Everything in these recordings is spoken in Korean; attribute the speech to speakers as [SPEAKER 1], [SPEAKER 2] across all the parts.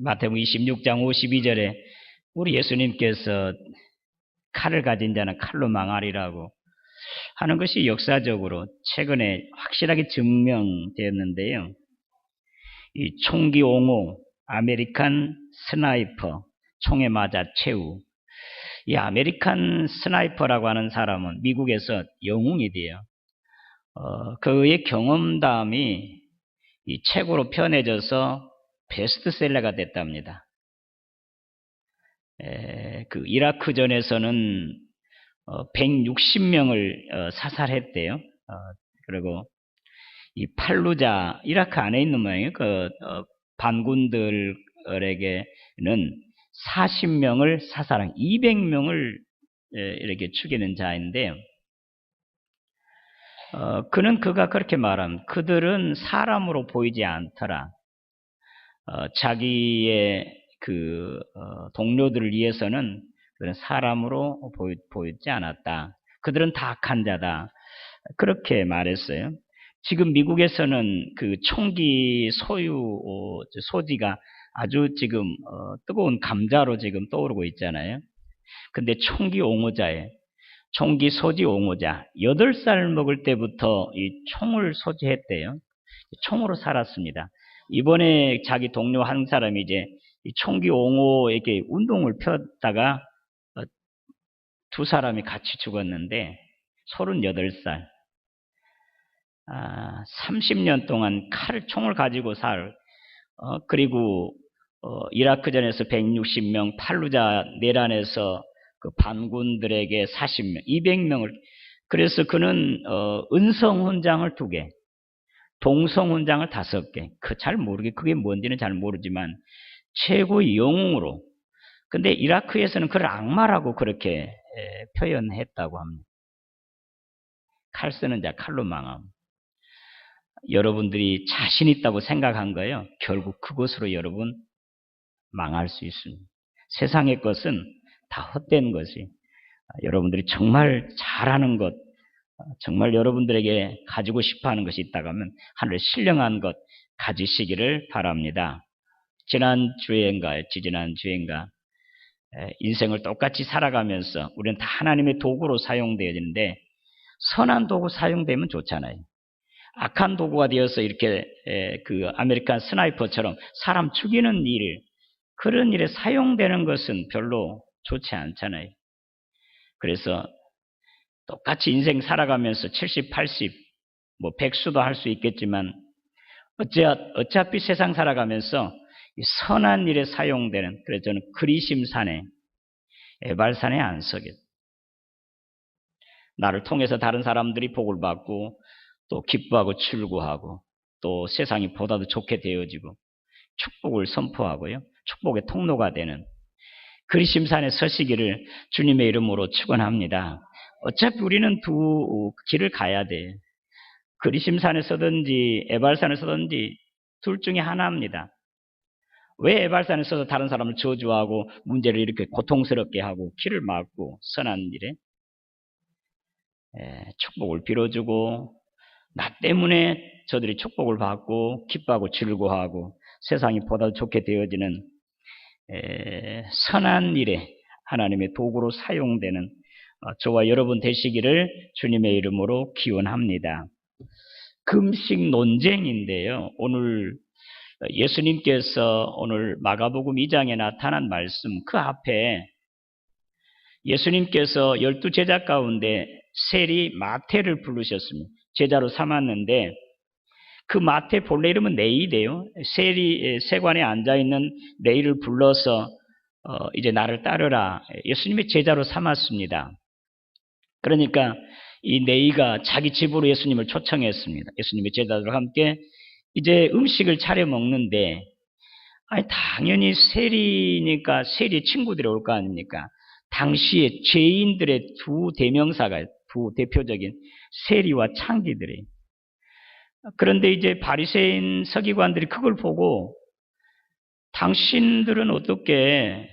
[SPEAKER 1] 마태복음 26장 52절에 우리 예수님께서 칼을 가진 자는 칼로 망하리라고 하는 것이 역사적으로 최근에 확실하게 증명되었는데요. 이 총기 옹호, 아메리칸 스나이퍼, 총에 맞아 최후. 이 아메리칸 스나이퍼라고 하는 사람은 미국에서 영웅이 돼요. 그의 경험담이 이 책으로 편해져서 베스트셀러가 됐답니다. 그 이라크전에서는 160명을 사살했대요. 그리고 이 팔루자, 이라크 안에 있는 모양이에요. 반군들에게는 40명을 사살한 200명을 이렇게 죽이는 자인데요. 그가 그렇게 말합니다. 그들은 사람으로 보이지 않더라. 자기의 동료들을 위해서는 그런 사람으로 보이지 않았다. 그들은 다 악한 자다. 그렇게 말했어요. 지금 미국에서는 그 총기 소지가 아주 지금 뜨거운 감자로 지금 떠오르고 있잖아요. 근데 총기 옹호자예요. 총기 소지 옹호자. 8살 먹을 때부터 이 총을 소지했대요. 총으로 살았습니다. 이번에 자기 동료 한 사람이 이제 총기 옹호에게 운동을 폈다가 두 사람이 같이 죽었는데 38살. 30년 동안 총을 가지고 그리고 이라크전에서 160명, 팔루자 내란에서 그 반군들에게 40명, 200명을 그래서 그는 은성 훈장을 2개, 동성 훈장을 5개. 잘 모르게 그게 뭔지는 잘 모르지만 최고의 영웅으로. 근데 이라크에서는 그를 악마라고 그렇게 표현했다고 합니다. 칼 쓰는 자 칼로 망함. 여러분들이 자신 있다고 생각한 거예요. 결국 그것으로 여러분 망할 수 있습니다. 세상의 것은 다 헛된 것이 여러분들이 정말 잘하는 것, 정말 여러분들에게 가지고 싶어하는 것이 있다고 하면 하늘에 신령한 것 가지시기를 바랍니다. 지지난주엔가 인생을 똑같이 살아가면서 우리는 다 하나님의 도구로 사용되어지는데 선한 도구 사용되면 좋잖아요. 악한 도구가 되어서 이렇게 그 아메리칸 스나이퍼처럼 사람 죽이는 그런 일에 사용되는 것은 별로 좋지 않잖아요. 그래서 똑같이 인생 살아가면서 70, 80, 100수도 할 수 있겠지만 어차피 세상 살아가면서 선한 일에 사용되는, 그래서 저는 그리심산에 에발산에 안 서겠. 나를 통해서 다른 사람들이 복을 받고 또 기뻐하고 출구하고 또 세상이 보다도 좋게 되어지고 축복을 선포하고요. 축복의 통로가 되는 그리심산에 서시기를 주님의 이름으로 축원합니다. 어차피 우리는 두 길을 가야 돼. 그리심산에 서든지 에발산에 서든지 둘 중에 하나입니다. 왜 에발산에 서서 다른 사람을 저주하고 문제를 이렇게 고통스럽게 하고 길을 막고 선한 일에 축복을 빌어주고 나 때문에 저들이 축복을 받고 기뻐하고 즐거워하고 세상이 보다 좋게 되어지는 선한 일에 하나님의 도구로 사용되는 저와 여러분 되시기를 주님의 이름으로 기원합니다. 금식 논쟁인데요. 오늘 예수님께서 오늘 마가복음 2장에 나타난 말씀 그 앞에 예수님께서 12제자 가운데 세리 마태를 부르셨습니다. 제자로 삼았는데 그 마태 본래 이름은 네이래요. 세관에 앉아있는 네이를 불러서 이제 나를 따르라. 예수님의 제자로 삼았습니다. 그러니까 이 네이가 자기 집으로 예수님을 초청했습니다. 예수님의 제자들과 함께 이제 음식을 차려 먹는데 당연히 세리니까 세리 친구들이 올 거 아닙니까? 당시에 죄인들의 두 대명사가 두 대표적인 세리와 창기들이. 그런데 이제 바리새인 서기관들이 그걸 보고 당신들은 어떻게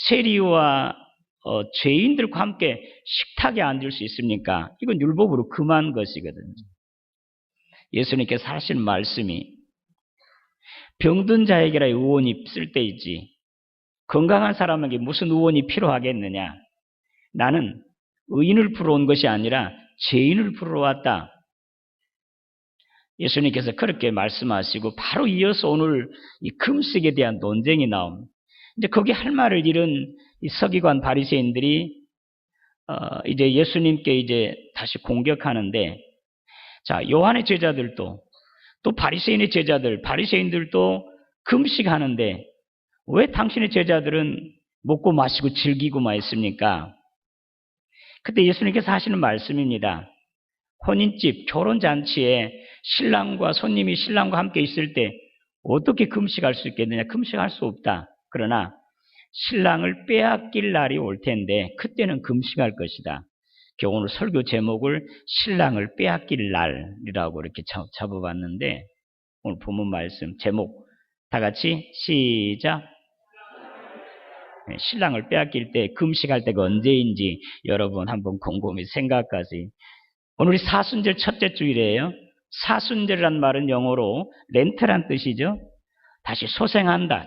[SPEAKER 1] 세리와 죄인들과 함께 식탁에 앉을 수 있습니까? 이건 율법으로 금한 것이거든요. 예수님께서 하신 말씀이 병든 자에게라 의원이 쓸데있지. 건강한 사람에게 무슨 의원이 필요하겠느냐. 나는 의인을 부르러 온 것이 아니라 죄인을 부르러 왔다. 예수님께서 그렇게 말씀하시고 바로 이어서 오늘 이 금식에 대한 논쟁이 나옵니다. 이제 거기 할 말을 잃은 이 서기관 바리새인들이 이제 예수님께 이제 다시 공격하는데, 자, 요한의 제자들도 또 바리새인의 제자들, 바리새인들도 금식하는데 왜 당신의 제자들은 먹고 마시고 즐기고만 있습니까? 그때 예수님께서 하시는 말씀입니다. 혼인집, 결혼잔치에 신랑과 손님이 신랑과 함께 있을 때 어떻게 금식할 수 있겠느냐? 금식할 수 없다. 그러나 신랑을 빼앗길 날이 올 텐데 그때는 금식할 것이다. 오늘 설교 제목을 신랑을 빼앗길 날이라고 이렇게 잡아봤는데, 오늘 본문 말씀 제목 다 같이 시작. 신랑을 빼앗길 때 금식할 때가 언제인지 여러분 한번 곰곰이 생각하세요. 오늘이 사순절 첫째 주일이에요. 사순절이란 말은 영어로 렌트란 뜻이죠. 다시 소생한다,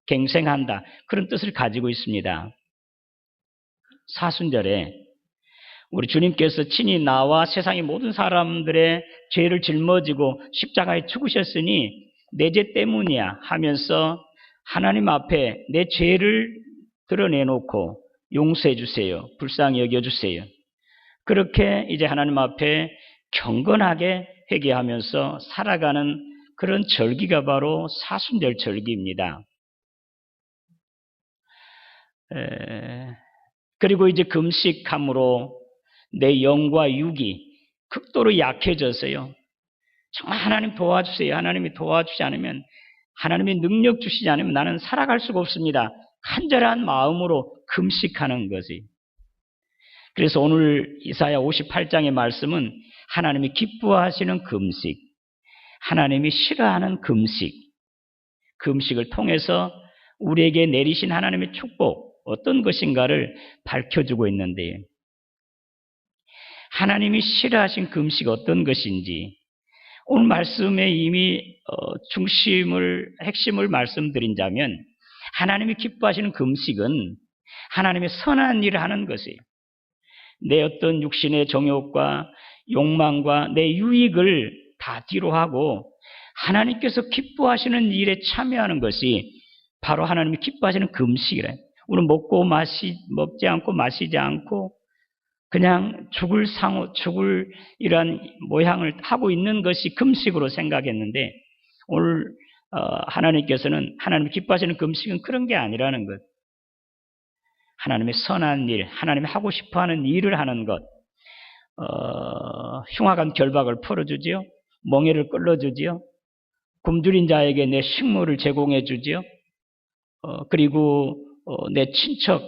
[SPEAKER 1] 갱생한다, 그런 뜻을 가지고 있습니다. 사순절에 우리 주님께서 친히 나와 세상의 모든 사람들의 죄를 짊어지고 십자가에 죽으셨으니 내 죄 때문이야 하면서 하나님 앞에 내 죄를 드러내놓고 용서해 주세요, 불쌍히 여겨주세요, 그렇게 이제 하나님 앞에 경건하게 회개하면서 살아가는 그런 절기가 바로 사순절 절기입니다. 그리고 이제 금식함으로 내 영과 육이 극도로 약해져서요, 정말 하나님 도와주세요, 하나님이 도와주지 않으면, 하나님의 능력 주시지 않으면 나는 살아갈 수가 없습니다. 간절한 마음으로 금식하는 거지. 그래서 오늘 이사야 58장의 말씀은 하나님이 기뻐하시는 금식, 하나님이 싫어하는 금식, 금식을 통해서 우리에게 내리신 하나님의 축복 어떤 것인가를 밝혀주고 있는데요. 하나님이 싫어하신 금식 어떤 것인지 오늘 말씀에 이미 핵심을 말씀드린다면, 하나님이 기뻐하시는 금식은 하나님의 선한 일을 하는 것이에요. 내 어떤 육신의 정욕과 욕망과 내 유익을 다 뒤로 하고 하나님께서 기뻐하시는 일에 참여하는 것이 바로 하나님이 기뻐하시는 금식이래요. 우리는 먹지 않고 마시지 않고 그냥 죽을 이런 모양을 하고 있는 것이 금식으로 생각했는데, 오늘 하나님께서는 하나님이 기뻐하시는 금식은 그런 게 아니라는 것. 하나님의 선한 일, 하나님이 하고 싶어하는 일을 하는 것, 흉악한 결박을 풀어주지요, 멍에를 끌어주지요, 굶주린 자에게 내 식물을 제공해 주지요, 그리고 내 친척,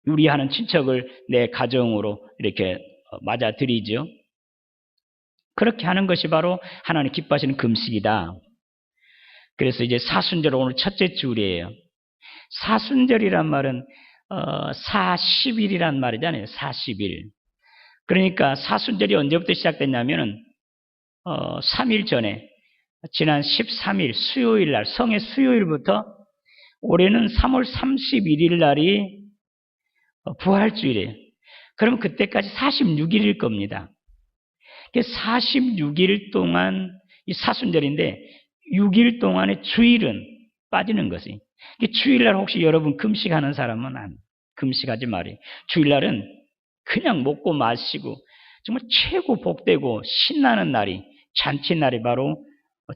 [SPEAKER 1] 유리하는 친척을 내 가정으로 이렇게 맞아들이죠. 그렇게 하는 것이 바로 하나님 기뻐하시는 금식이다. 그래서 이제 사순절 오늘 첫째 주일이에요. 사순절이란 말은 40일이란 말이잖아요. 40일. 그러니까 사순절이 언제부터 시작됐냐면은 3일 전에 지난 13일 수요일 날, 성의 수요일부터 올해는 3월 31일 날이 부활주일이에요. 그러면 그때까지 46일일 겁니다. 46일 동안 이 사순절인데 6일 동안의 주일은 빠지는 것이. 주일날 혹시 여러분 금식하는 사람은 금식하지 말이에요. 주일날은 그냥 먹고 마시고 정말 최고 복되고 신나는 날이, 잔치날이 바로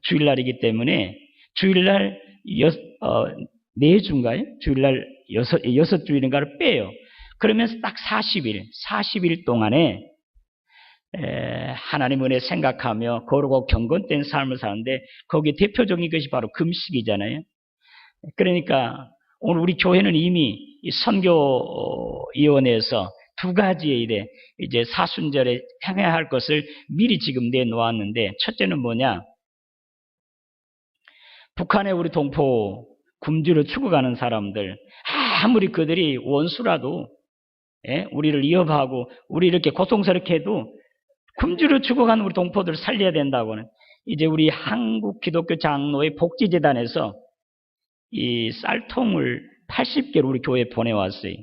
[SPEAKER 1] 주일날이기 때문에 주일날 4주인가요? 주일날 6주일인가를 빼요. 그러면서 딱 40일 동안에 하나님 은혜 생각하며 거룩하고 경건된 삶을 사는데 거기에 대표적인 것이 바로 금식이잖아요. 그러니까 오늘 우리 교회는 이미 선교위원회에서 2가지의 일에 이제 사순절에 행해야 할 것을 미리 지금 내놓았는데, 첫째는 뭐냐? 북한의 우리 동포 굶주려 죽어가는 사람들, 아무리 그들이 원수라도 우리를 위협하고 우리 이렇게 고통스럽게 해도 굶주려 죽어가는 우리 동포들을 살려야 된다고는 이제 우리 한국 기독교 장로의 복지재단에서 이 쌀통을 80개를 우리 교회에 보내왔어요.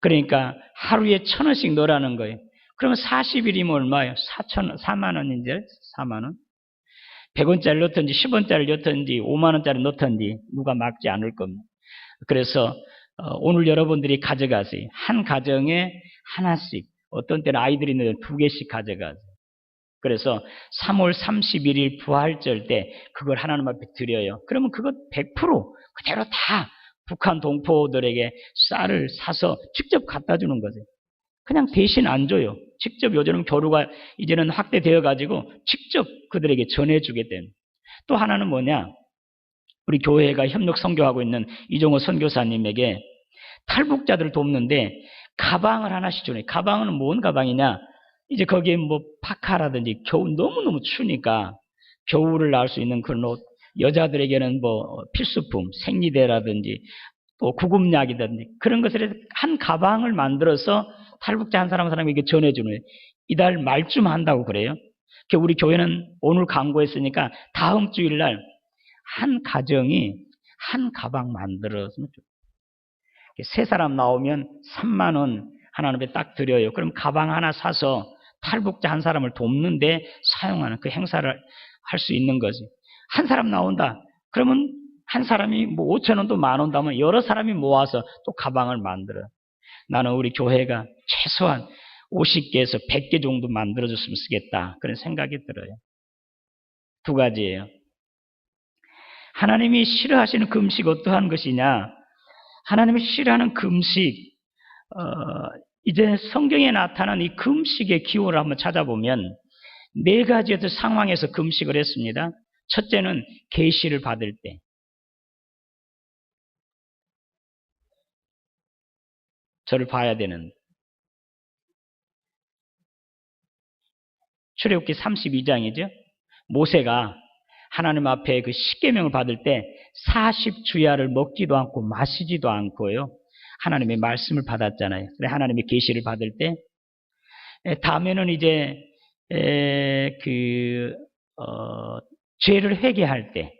[SPEAKER 1] 그러니까 하루에 1,000원씩 넣으라는 거예요. 그러면 40일이면 얼마예요? 4만 원인데 4만 원? 100원짜리 넣든지 10원짜리 넣든지 5만 원짜리 넣든지 누가 막지 않을 겁니다. 그래서 오늘 여러분들이 가져가세요. 한 가정에 하나씩, 어떤 때는 아이들이 있는 2개씩 가져가세요. 그래서 3월 31일 부활절 때 그걸 하나님 앞에 드려요. 그러면 그것 100% 그대로 다 북한 동포들에게 쌀을 사서 직접 갖다 주는 거죠. 그냥 대신 안 줘요. 직접 요즘은 교류가 이제는 확대되어 가지고 직접 그들에게 전해주게 됩니다. 또 하나는 뭐냐? 우리 교회가 협력 선교하고 있는 이종호 선교사님에게 탈북자들을 돕는데 가방을 하나씩 주네. 가방은 뭔 가방이냐? 이제 거기에 뭐 파카라든지 겨울 너무너무 추우니까 겨울을 날 수 있는 그런 옷, 여자들에게는 뭐 필수품, 생리대라든지 또 구급약이든지 그런 것을 한 가방을 만들어서 탈북자 한 사람에게 전해주는 이달 말쯤 한다고 그래요. 우리 교회는 오늘 광고했으니까 다음 주일날 한 가정이 한 가방 만들어서 세 사람 나오면 3만 원 하나님께 딱 드려요. 그럼 가방 하나 사서 탈북자 한 사람을 돕는데 사용하는 그 행사를 할 수 있는 거지. 한 사람 나온다. 그러면 한 사람이 뭐 5천 원도 10,000원도 하면 여러 사람이 모아서 또 가방을 만들어. 나는 우리 교회가 최소한 50개에서 100개 정도 만들어줬으면 쓰겠다. 그런 생각이 들어요. 2가지예요. 하나님이 싫어하시는 금식 어떠한 것이냐? 하나님이 싫어하는 금식, 이제 성경에 나타난 이 금식의 기호를 한번 찾아보면 4가지의 상황에서 금식을 했습니다. 첫째는 계시를 받을 때. 저를 봐야 되는. 출애굽기 32장이죠. 모세가 하나님 앞에 그 십계명을 받을 때 40주야를 먹지도 않고 마시지도 않고요. 하나님의 말씀을 받았잖아요. 그래 하나님의 계시를 받을 때 다음에는 이제 죄를 회개할 때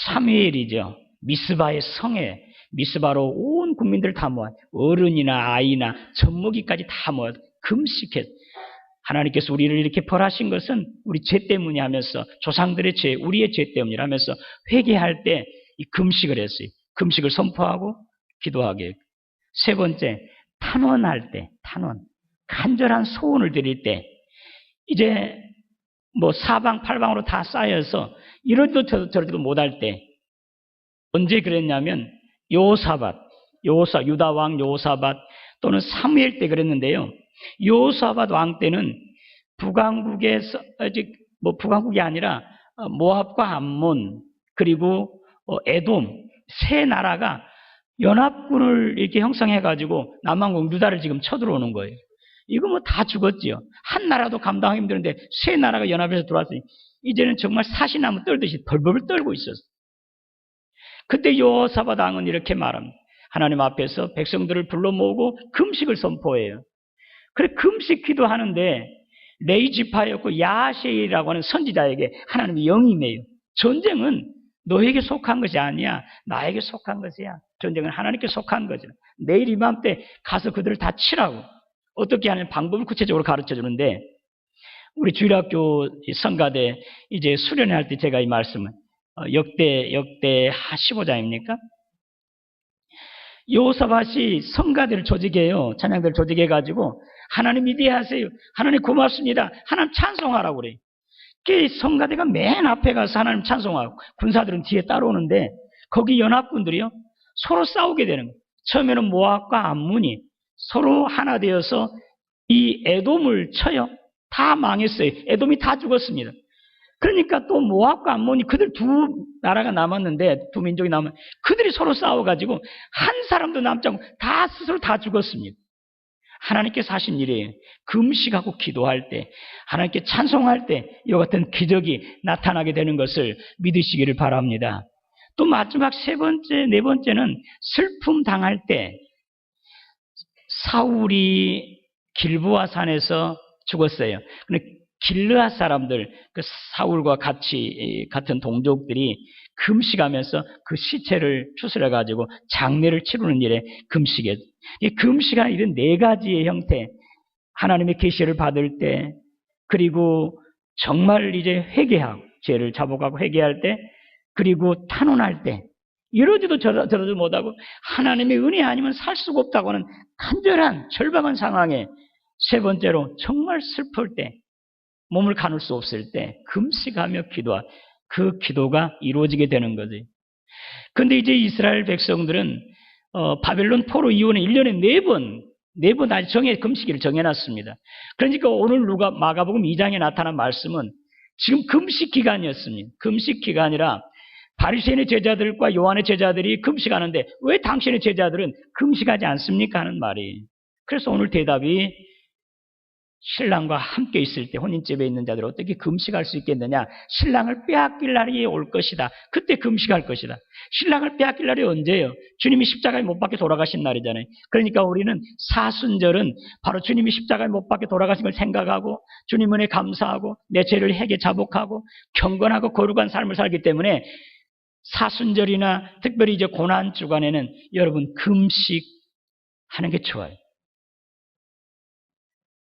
[SPEAKER 1] 사무엘이죠. 미스바의 성에 미스바로 온 국민들 다 모아 어른이나 아이나 젖먹이까지 다 모아 금식했. 하나님께서 우리를 이렇게 벌하신 것은 우리 죄 때문이 하면서 조상들의 죄, 우리의 죄 때문이라면서 회개할 때 이 금식을 했어요. 금식을 선포하고 기도하게. 3번째, 탄원할 때, 탄원. 간절한 소원을 드릴 때 이제 뭐 사방팔방으로 다 쌓여서 이러지도 저러지도 못할 때 언제 그랬냐면 유다 왕 요사밧 또는 사무엘 때 그랬는데요. 요사밧 왕 때는 북왕국에서 뭐 북왕국이 아니라 모압과 암몬 그리고 에돔 3나라가 연합군을 이렇게 형성해 가지고 남왕국 유다를 지금 쳐들어오는 거예요. 이거 뭐 다 죽었지요. 한 나라도 감당하기 힘드는데 3나라가 연합해서 들어왔으니 이제는 정말 사시나무 떨듯이 벌벌 떨고 있었어요. 그때 여호사밧 왕은 이렇게 말합니다. 하나님 앞에서 백성들을 불러 모으고 금식을 선포해요. 그래 금식 기도하는데 레이지파였고 야하시라고 하는 선지자에게 하나님이 영임해요. 전쟁은 너에게 속한 것이 아니야. 나에게 속한 것이야. 전쟁은 하나님께 속한 거죠. 내일 이맘때 가서 그들을 다 치라고. 어떻게 하는 방법을 구체적으로 가르쳐 주는데 우리 주일학교 성가대 이제 수련회 할 때 제가 이 말씀을 역대 15장입니까? 여호사밧이 성가대를 조직해요. 찬양대를 조직해가지고 하나님 위대하세요. 하나님 고맙습니다. 하나님 찬송하라고 그래요. 그 성가대가 맨 앞에 가서 하나님 찬송하고 군사들은 뒤에 따라오는데 거기 연합군들이요. 서로 싸우게 되는 거예요. 처음에는 모압과 암몬이 서로 하나 되어서 이 에돔을 쳐요. 다 망했어요. 에돔이 다 죽었습니다. 그러니까 또 모압과 암몬이 그들 2나라가 남았는데 2민족이 남았는데 그들이 서로 싸워가지고 한 사람도 남지 않고 다 스스로 다 죽었습니다. 하나님께서 하신 일이에요. 금식하고 기도할 때 하나님께 찬송할 때 이와 같은 기적이 나타나게 되는 것을 믿으시기를 바랍니다. 또 마지막 3번째, 4번째는 슬픔 당할 때 사울이 길보아 산에서 죽었어요. 근데 길르앗 사람들, 그 사울과 같은 동족들이 금식하면서 그 시체를 추스려 가지고 장례를 치르는 일에 금식에, 이 금식하는 이런 네 가지의 형태, 하나님의 계시를 받을 때, 그리고 정말 이제 회개하고 죄를 자복하고 회개할 때, 그리고 탄원할 때, 이러지도 저러지도 못하고 하나님의 은혜 아니면 살 수가 없다고 하는 간절한 절박한 상황에, 세 번째로 정말 슬플 때, 몸을 가눌 수 없을 때 금식하며 기도하, 그 기도가 이루어지게 되는 거지. 근데 이제 이스라엘 백성들은 바벨론 포로 이후에 1년에 4번 아직 금식일을 정해놨습니다. 그러니까 오늘 마가복음 2장에 나타난 말씀은 지금 금식 기간이었습니다. 금식 기간이라 바리새인의 제자들과 요한의 제자들이 금식하는데 왜 당신의 제자들은 금식하지 않습니까? 하는 말이. 그래서 오늘 대답이, 신랑과 함께 있을 때 혼인집에 있는 자들은 어떻게 금식할 수 있겠느냐? 신랑을 빼앗길 날이 올 것이다. 그때 금식할 것이다. 신랑을 빼앗길 날이 언제예요? 주님이 십자가에 못 박혀 돌아가신 날이잖아요. 그러니까 우리는 사순절은 바로 주님이 십자가에 못 박혀 돌아가신 걸 생각하고 주님 은혜 감사하고 내 죄를 회개 자복하고 경건하고 거룩한 삶을 살기 때문에 사순절이나 특별히 이제 고난 주간에는 여러분 금식하는 게 좋아요.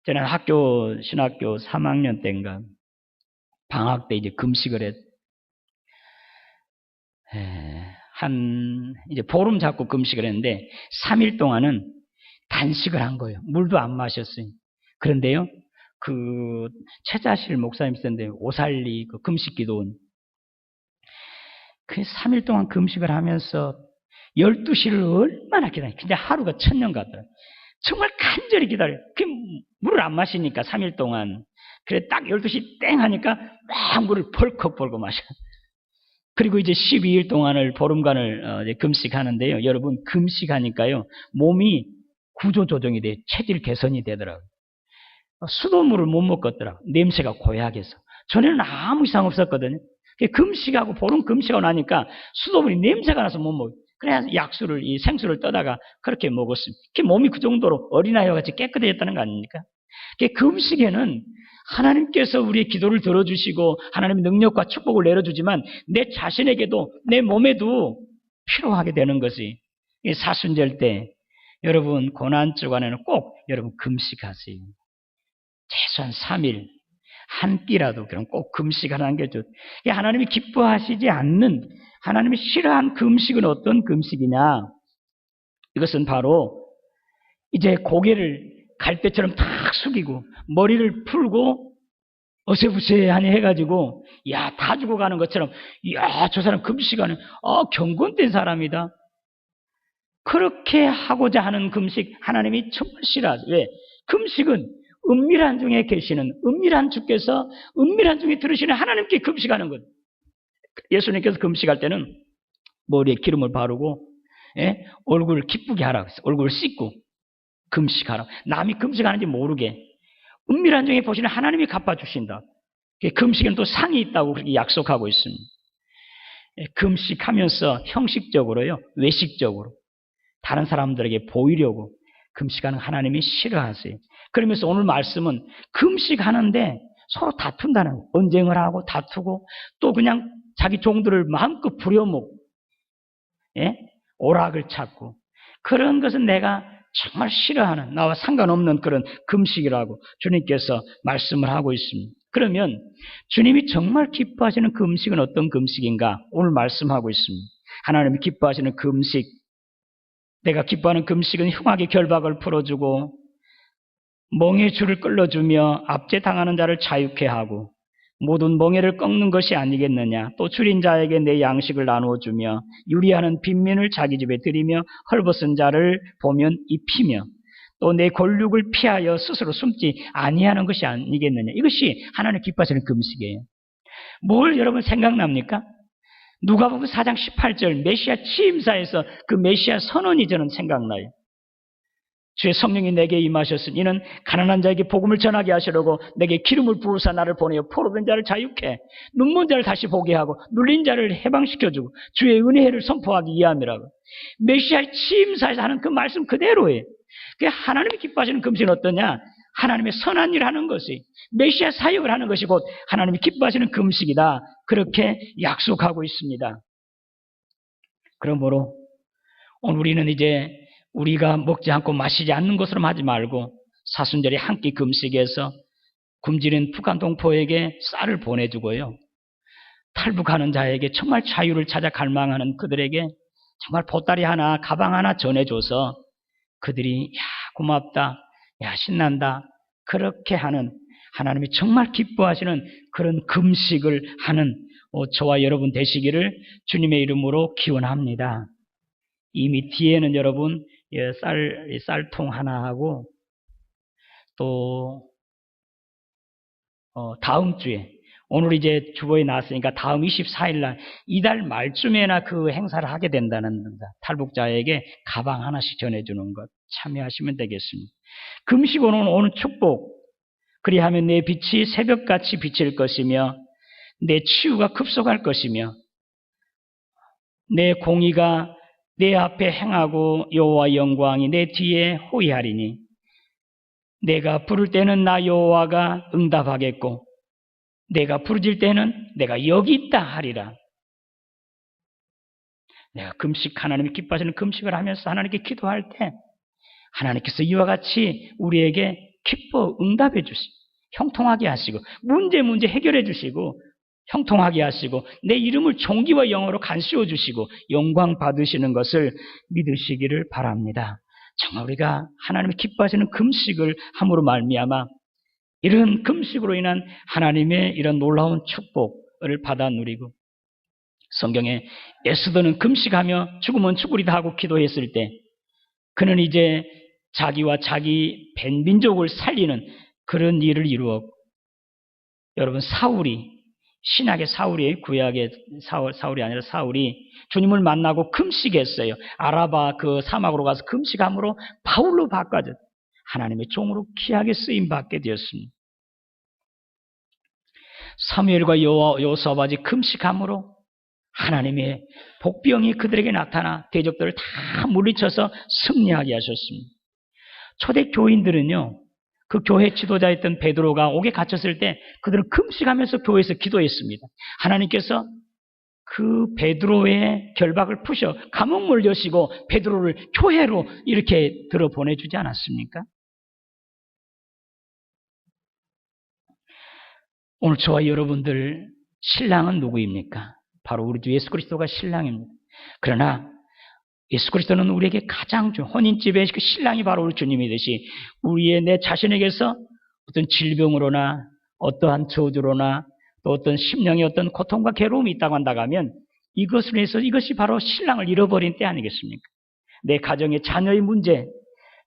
[SPEAKER 1] 저는 신학교 3학년 때인가 방학 때 이제 금식을 이제 보름 잡고 금식을 했는데 3일 동안은 단식을 한 거예요. 물도 안 마셨어요. 그런데요, 그 최자실 목사님 있었는데 오살리 그 금식 기도원, 그 3일 동안 금식을 하면서 12시를 얼마나 기다려요. 근데 하루가 1000년 같더라고요. 정말 간절히 기다려요. 그 물을 안 마시니까 3일 동안. 그래 딱 12시 땡 하니까 막 물을 벌컥 마셔요. 그리고 이제 12일 동안을 보름간을 이제 금식하는데요. 여러분 금식하니까요 몸이 구조 조정이 돼 체질 개선이 되더라고요. 수돗물을 못 먹겠더라고요. 냄새가 고약해서. 전에는 아무 이상 없었거든요. 금식하고 보름 금식하고 나니까 수돗물이 냄새가 나서 못 먹어요. 그래서 이 생수를 떠다가 그렇게 먹었습니다. 몸이 그 정도로 어린아이와 같이 깨끗해졌다는 거 아닙니까? 금식에는 하나님께서 우리의 기도를 들어주시고 하나님의 능력과 축복을 내려주지만 내 자신에게도 내 몸에도 필요하게 되는 것이, 사순절 때 여러분 고난 주간에는 꼭 여러분 금식하세요. 최소한 3일 한 끼라도 그럼 꼭 금식하는 게 좋죠. 하나님이 기뻐하시지 않는, 하나님이 싫어한 금식은 어떤 금식이냐? 이것은 바로 이제 고개를 갈대처럼 탁 숙이고 머리를 풀고 어세부세하니 해가지고 다 죽어가는 것처럼 저 사람 금식하는 경건된 사람이다. 그렇게 하고자 하는 금식 하나님이 정말 싫어하죠. 왜? 금식은 은밀한 중에 계시는 은밀한 주께서 은밀한 중에 들으시는 하나님께 금식하는 것. 예수님께서 금식할 때는 머리에 기름을 바르고 얼굴을 기쁘게 하라고 했어요. 얼굴을 씻고 금식하라. 남이 금식하는지 모르게 은밀한 중에 보시는 하나님이 갚아주신다. 금식에는 또 상이 있다고 그렇게 약속하고 있습니다. 금식하면서 형식적으로요, 외식적으로 다른 사람들에게 보이려고 금식하는 하나님이 싫어하세요. 그러면서 오늘 말씀은 금식하는데 서로 다툰다는 거예요. 언쟁을 하고 다투고 또 그냥 자기 종들을 마음껏 부려먹고 오락을 찾고, 그런 것은 내가 정말 싫어하는, 나와 상관없는 그런 금식이라고 주님께서 말씀을 하고 있습니다. 그러면 주님이 정말 기뻐하시는 금식은 어떤 금식인가? 오늘 말씀하고 있습니다. 하나님이 기뻐하시는 금식, 내가 기뻐하는 금식은 흉악의 결박을 풀어주고 멍에 줄을 끌어주며 압제당하는 자를 자유케 하고 모든 멍에를 꺾는 것이 아니겠느냐. 또 줄인 자에게 내 양식을 나누어주며 유리하는 빈민을 자기 집에 들이며 헐벗은 자를 보면 입히며 또 내 권력을 피하여 스스로 숨지 아니하는 것이 아니겠느냐. 이것이 하나님 기뻐하시는 금식이에요. 뭘 여러분 생각납니까? 누가복음 4장 18절 메시아 취임사에서 그 메시아 선언이 저는 생각나요. 주의 성령이 내게 임하셨으니 이는 가난한 자에게 복음을 전하게 하시려고 내게 기름을 부으사 나를 보내어 포로된 자를 자유케, 눈먼 자를 다시 보게 하고 눌린 자를 해방시켜주고 주의 은혜를 선포하기 위함이라고. 메시아의 취임사에서 하는 그 말씀 그대로예요. 하나님이 기뻐하시는 금식은 어떠냐? 하나님의 선한 일을 하는 것이, 메시아 사역을 하는 것이 곧 하나님이 기뻐하시는 금식이다. 그렇게 약속하고 있습니다. 그러므로 오늘 우리는 이제 우리가 먹지 않고 마시지 않는 것으로 하지 말고 사순절에 한 끼 금식에서 굶주린 북한 동포에게 쌀을 보내주고요. 탈북하는 자에게 정말 자유를 찾아 갈망하는 그들에게 정말 보따리 하나, 가방 하나 전해줘서 그들이 야 고맙다, 야 신난다 그렇게 하는 하나님이 정말 기뻐하시는 그런 금식을 하는 저와 여러분 되시기를 주님의 이름으로 기원합니다. 이미 뒤에는 여러분 쌀통 하나하고 또 다음 주에 오늘 이제 주보에 나왔으니까 다음 24일 날 이달 말쯤에나 그 행사를 하게 된다는 탈북자에게 가방 하나씩 전해주는 것 참여하시면 되겠습니다. 금식으로는 오는 축복, 그리하면 내 빛이 새벽같이 비칠 것이며 내 치유가 급속할 것이며 내 공의가 내 앞에 행하고 여호와 영광이 내 뒤에 호위하리니 내가 부를 때는 나 여호와가 응답하겠고 내가 부르질 때는 내가 여기 있다 하리라. 내가 금식, 하나님이 기뻐하시는 금식을 하면서 하나님께 기도할 때 하나님께서 이와 같이 우리에게 기뻐 응답해 주시고 형통하게 하시고 문제 해결해 주시고 형통하게 하시고 내 이름을 존귀와 영어로 간수어 주시고 영광 받으시는 것을 믿으시기를 바랍니다. 정말 우리가 하나님이 기뻐하시는 금식을 함으로 말미암아 이런 금식으로 인한 하나님의 이런 놀라운 축복을 받아 누리고 성경에 에스더는 금식하며 죽으면 죽으리다 하고 기도했을 때 그는 이제 자기와 자기 벤민족을 살리는 그런 일을 이루었고 여러분 사울이 신약의 사울이 구약의 사울이 아니라 사울이 주님을 만나고 금식했어요. 아라바 그 사막으로 가서 금식함으로 바울로 바꿔졌 하나님의 종으로 귀하게 쓰임 받게 되었습니다. 사무엘과 여호사밧이 금식함으로 하나님의 복병이 그들에게 나타나 대적들을 다 물리쳐서 승리하게 하셨습니다. 초대 교인들은요, 그 교회 지도자였던 베드로가 옥에 갇혔을 때 그들은 금식하면서 교회에서 기도했습니다. 하나님께서 그 베드로의 결박을 푸셔 감옥물 여시고 베드로를 교회로 이렇게 들어 보내주지 않았습니까? 오늘 저와 여러분들 신랑은 누구입니까? 바로 우리 주 예수 그리스도가 신랑입니다. 그러나 예수 그리스도는 우리에게 가장 혼인집의 그 신랑이 바로 우리 주님이듯이 우리의 내 자신에게서 어떤 질병으로나 어떠한 저주로나 또 어떤 심령의 어떤 고통과 괴로움이 있다고 한다면 이것을 해서 이것이 바로 신랑을 잃어버린 때 아니겠습니까? 내 가정의 자녀의 문제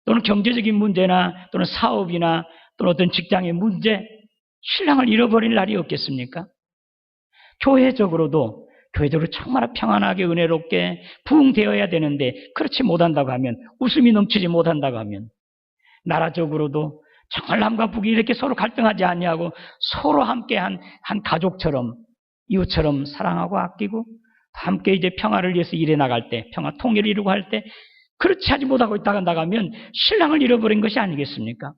[SPEAKER 1] 또는 경제적인 문제나 또는 사업이나 또는 어떤 직장의 문제 신랑을 잃어버릴 날이 없겠습니까? 교회적으로도 정말 평안하게 은혜롭게 부흥되어야 되는데 그렇지 못한다고 하면 웃음이 넘치지 못한다고 하면 나라적으로도 정말 남과 북이 이렇게 서로 갈등하지 아니하고 서로 함께 한 가족처럼 이웃처럼 사랑하고 아끼고 함께 이제 평화를 위해서 일해 나갈 때 평화 통일을 이루고 할 때 그렇지 하지 못하고 있다가 나가면 신랑을 잃어버린 것이 아니겠습니까?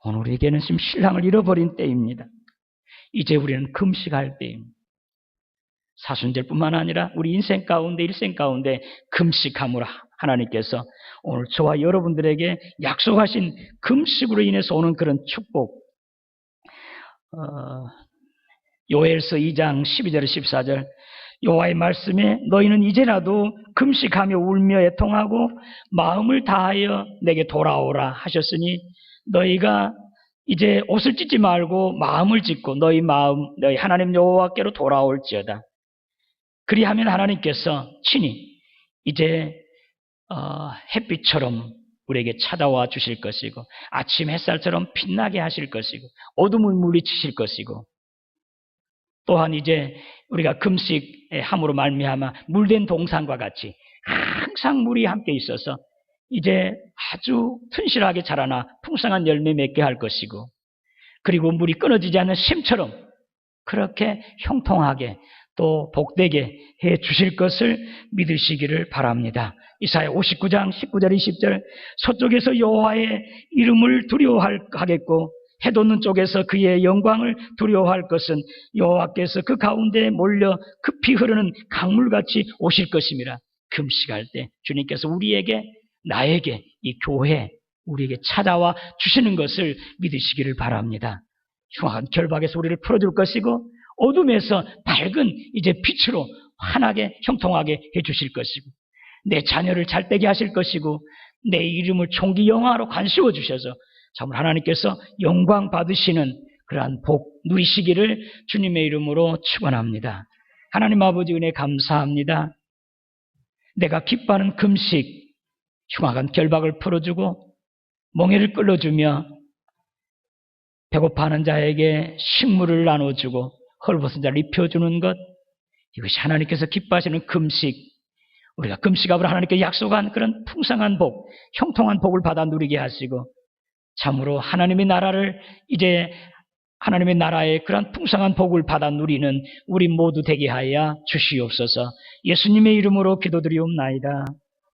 [SPEAKER 1] 오늘 우리에게는 지금 신랑을 잃어버린 때입니다. 이제 우리는 금식할 때입니다. 사순절뿐만 아니라 우리 인생 가운데 일생 가운데 금식함으로 하나님께서 오늘 저와 여러분들에게 약속하신 금식으로 인해서 오는 그런 축복 요엘서 2장 12절 14절 여호와의 말씀에 너희는 이제라도 금식하며 울며 애통하고 마음을 다하여 내게 돌아오라 하셨으니 너희가 이제 옷을 찢지 말고 마음을 찢고 너희 하나님 여호와께로 돌아올지어다. 그리하면 하나님께서 친히 이제 햇빛처럼 우리에게 찾아와 주실 것이고 아침 햇살처럼 빛나게 하실 것이고 어둠을 물리치실 것이고 또한 이제 우리가 금식함으로 말미암아 물된 동산과 같이 항상 물이 함께 있어서 이제 아주 튼실하게 자라나 풍성한 열매 맺게 할 것이고 그리고 물이 끊어지지 않는 샘처럼 그렇게 형통하게 또 복되게 해 주실 것을 믿으시기를 바랍니다. 이사야 59장 19절 20절 서쪽에서 여호와의 이름을 두려워하겠고 해돋는 쪽에서 그의 영광을 두려워할 것은 여호와께서 그 가운데 몰려 급히 흐르는 강물같이 오실 것임이라. 금식할 때 주님께서 우리에게, 나에게, 이 교회 우리에게 찾아와 주시는 것을 믿으시기를 바랍니다. 흉악한 결박에서 우리를 풀어줄 것이고 어둠에서 밝은 이제 빛으로 환하게 형통하게 해주실 것이고 내 자녀를 잘되게 하실 것이고 내 이름을 총기 영화로 관씌워 주셔서 참으로 하나님께서 영광 받으시는 그러한 복 누리시기를 주님의 이름으로 축원합니다. 하나님 아버지 은혜 감사합니다. 내가 기뻐하는 금식, 흉악한 결박을 풀어주고 멍에를 끌어주며 배고파하는 자에게 식물을 나눠주고 헐벗은 자를 입혀주는 것, 이것이 하나님께서 기뻐하시는 금식, 우리가 금식함으로 하나님께 약속한 그런 풍성한 복, 형통한 복을 받아 누리게 하시고 참으로 하나님의 나라를 이제 하나님의 나라의 그런 풍성한 복을 받아 누리는 우리 모두 되게 하여 주시옵소서. 예수님의 이름으로 기도드리옵나이다.